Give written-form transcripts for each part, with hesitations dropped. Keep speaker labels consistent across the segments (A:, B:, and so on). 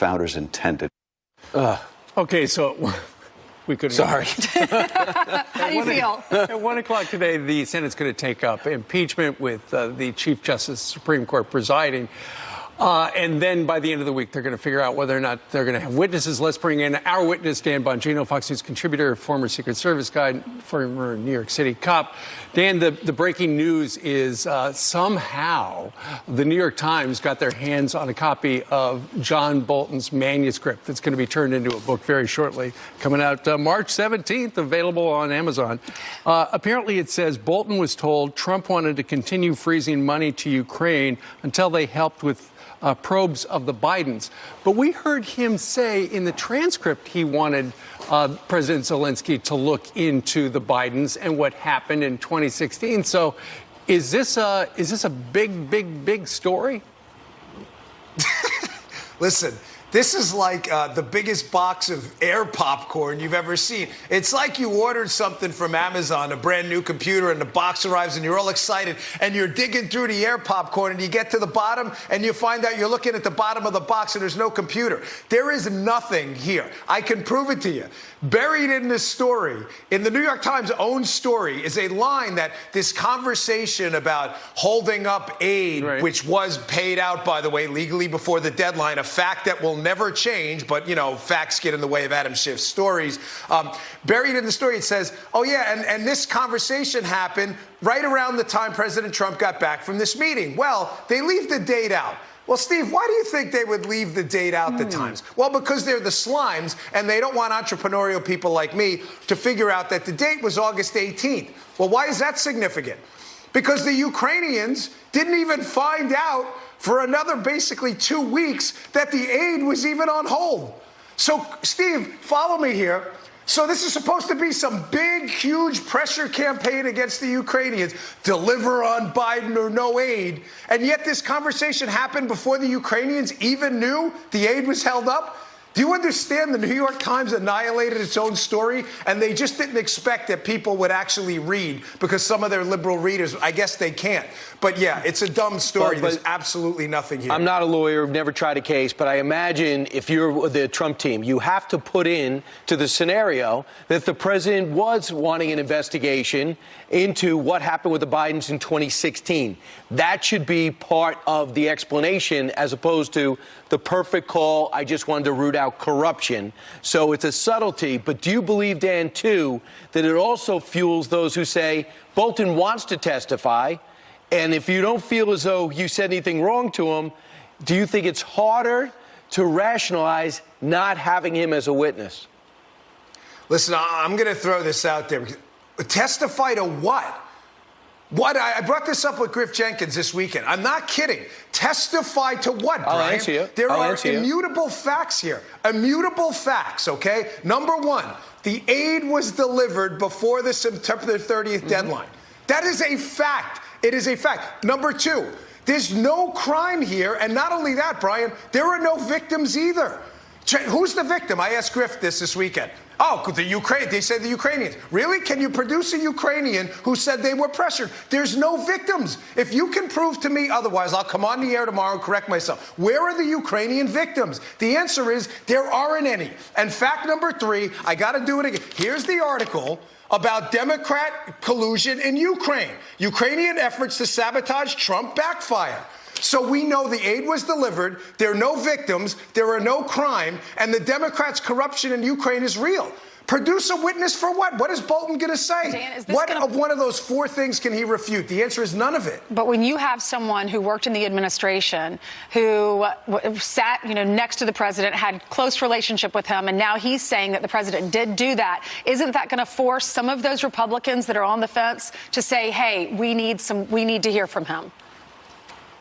A: founders intended.
B: Okay, so we could.
C: Sorry.
D: How do you feel?
B: At 1 o'clock today, the Senate's going to take up impeachment with the Chief Justice of the Supreme Court presiding. And then by the end of the week, they're going to figure out whether or not they're going to have witnesses. Let's bring in our witness, Dan Bongino, Fox News contributor, former Secret Service guy, former New York City cop. Dan, the breaking news is somehow the New York Times got their hands on a copy of John Bolton's manuscript that's going to be turned into a book very shortly, coming out March 17th, available on Amazon. Apparently, it says Bolton was told Trump wanted to continue freezing money to Ukraine until they helped with probes of the Bidens. But we heard him say in the transcript he wanted President Zelensky to look into the Bidens and what happened in 2016. So is this a big story?
C: Listen, this is like the biggest box of air popcorn you've ever seen. It's like you ordered something from Amazon, a brand new computer, and the box arrives and you're all excited and you're digging through the air popcorn and you get to the bottom and you find out you're looking at the bottom of the box and there's no computer. There is nothing here. I can prove it to you. Buried in this story, in the New York Times' own story, is a line that this conversation about holding up aid,
B: right,
C: which was paid out, by the way, legally before the deadline, a fact that will never change, but, you know, facts get in the way of Adam Schiff's stories. Buried in the story, it says, oh, yeah, and this conversation happened right around the time President Trump got back from this meeting. Well, they leave the date out. Well, Steve, why do you think they would leave the date out the Times? Well, because they're the slimes, and they don't want entrepreneurial people like me to figure out that the date was August 18th. Well, why is that significant? Because the Ukrainians didn't even find out for another basically 2 weeks that the aid was even on hold. So, Steve, follow me here. So this is supposed to be some big, huge pressure campaign against the Ukrainians, deliver on Biden or no aid. And yet this conversation happened before the Ukrainians even knew the aid was held up. Do you understand the New York Times annihilated its own story? And they just didn't expect that people would actually read because some of their liberal readers, I guess they can't. But yeah, it's a dumb story. There's absolutely nothing here.
E: I'm not a lawyer, never tried a case, but I imagine if you're the Trump team, you have to put in to the scenario that the president was wanting an investigation into what happened with the Bidens in 2016. That should be part of the explanation as opposed to the perfect call. I just wanted to root out corruption. So it's a subtlety. But do you believe, Dan, too, that it also fuels those who say Bolton wants to testify? And if you don't feel as though you said anything wrong to him, do you think it's harder to rationalize not having him as a witness?
C: Listen, I'm going to throw this out there. Testify to what? What? I brought this up with Griff Jenkins this weekend. I'm not kidding. Testify to what, Brian?
E: I'll answer you.
C: There are immutable facts here. Immutable facts, okay? Number one, the aid was delivered before the September 30th deadline. That is a fact. It is a fact. Number two, there's no crime here. And not only that, Brian, there are no victims either. Who's the victim? I asked Griff this weekend. Oh, they said the Ukrainians. Really? Can you produce a Ukrainian who said they were pressured? There's no victims. If you can prove to me otherwise, I'll come on the air tomorrow and correct myself. Where are the Ukrainian victims? The answer is there aren't any. And fact number three, I got to do it again. Here's the article about Democrat collusion in Ukraine. Ukrainian efforts to sabotage Trump backfire. So we know the aid was delivered, there are no victims, there are no crime, and the Democrats' corruption in Ukraine is real. Produce a witness for what? What is Bolton going to say?
D: Dan,
C: what of one of those four things can he refute? The answer is none of it.
D: But when you have someone who worked in the administration, who sat, next to the president, had close relationship with him, and now he's saying that the president did do that, isn't that going to force some of those Republicans that are on the fence to say, hey, we need to hear from him?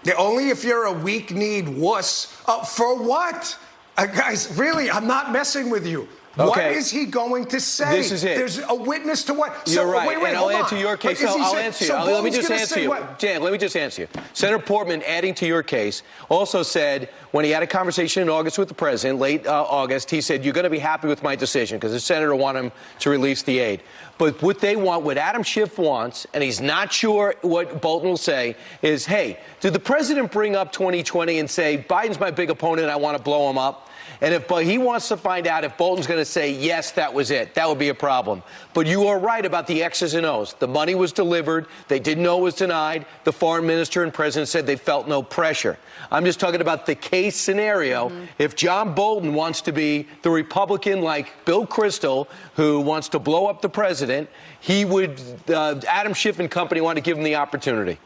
C: Yeah, only if you're a weak-kneed wuss. For what? Guys, really, I'm not messing with you.
E: Okay.
C: What is he going to say?
E: This is it.
C: There's a witness to what?
E: You're right.
C: Wait,
E: and I'll answer your case. I'll answer you. Let me just answer you. Dan, let me just answer you. Senator Portman, adding to your case, also said when he had a conversation in August with the president, late August, he said, you're going to be happy with my decision because the senator wanted him to release the aid. But what they want, what Adam Schiff wants, and he's not sure what Bolton will say, is, hey, did the president bring up 2020 and say, Biden's my big opponent, I want to blow him up? And if he wants to find out if Bolton's going to say, yes, that was it, that would be a problem. But you are right about the X's and O's. The money was delivered. They didn't know it was denied. The foreign minister and president said they felt no pressure. I'm just talking about the case scenario. If John Bolton wants to be the Republican like Bill Kristol, who wants to blow up the president, he would, Adam Schiff and company want to give him the opportunity.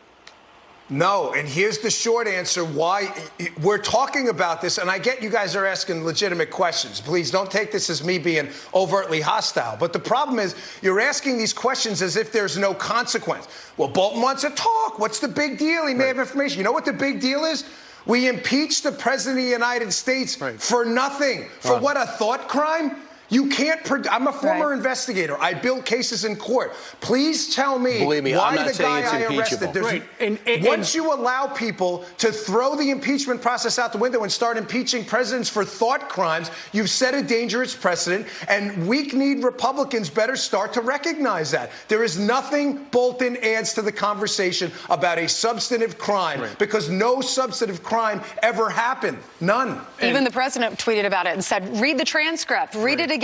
C: No, and here's the short answer why we're talking about this, and I get you guys are asking legitimate questions. Please don't take this as me being overtly hostile. But the problem is you're asking these questions as if there's no consequence. Well, Bolton wants to talk. What's the big deal? He may have information. You know what the big deal is? We impeached the president of the United States for nothing. For what, a thought crime? You can't. I'm a former investigator. I built cases in court. Please tell me,
E: believe me,
C: why
E: I'm not
C: the
E: saying
C: guy
E: it's
C: I arrested.
E: impeachable.
C: Once you allow people to throw the impeachment process out the window and start impeaching presidents for thought crimes, you've set a dangerous precedent. And weak-kneed Republicans better start to recognize that. There is nothing Bolton adds to the conversation about a substantive crime because no substantive crime ever happened. None.
D: Even the president tweeted about it and said, read the transcript, read it again.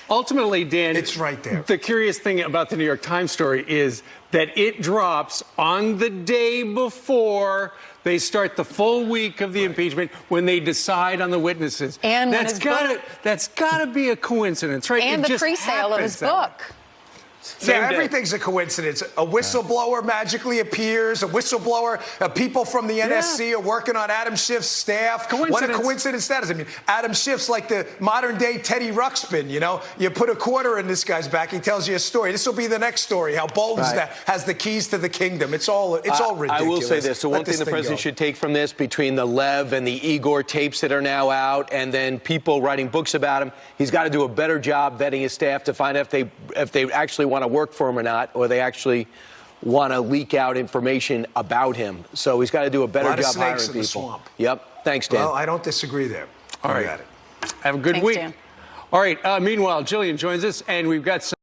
B: Ultimately, Dan,
C: it's right there.
B: The curious thing about the New York Times story is that it drops on the day before they start the full week of the impeachment when they decide on the witnesses.
D: And
B: that's got to be a coincidence, right?
D: And
B: it
D: the
B: just
D: pre-sale of his book.
C: Yeah, everything's a coincidence. A whistleblower magically appears. A whistleblower, people from the NSC are working on Adam Schiff's staff. What a coincidence that is. I mean, Adam Schiff's like the modern-day Teddy Ruxpin, you know? You put a quarter in this guy's back, he tells you a story. This will be the next story, how Bolton has the keys to the kingdom. It's all ridiculous.
E: I will say this. The one thing the president should take from this, between the Lev and the Igor tapes that are now out, and then people writing books about him, he's got to do a better job vetting his staff to find out if they actually want to work for him or not, or they actually want to leak out information about him. So he's got to do a better job hiring people.
C: In the swamp.
E: Yep. Thanks, Dan.
C: Well, I don't disagree there.
B: All right. Have a good week.
D: Dan.
B: All right. Meanwhile, Jillian joins us, and we've got some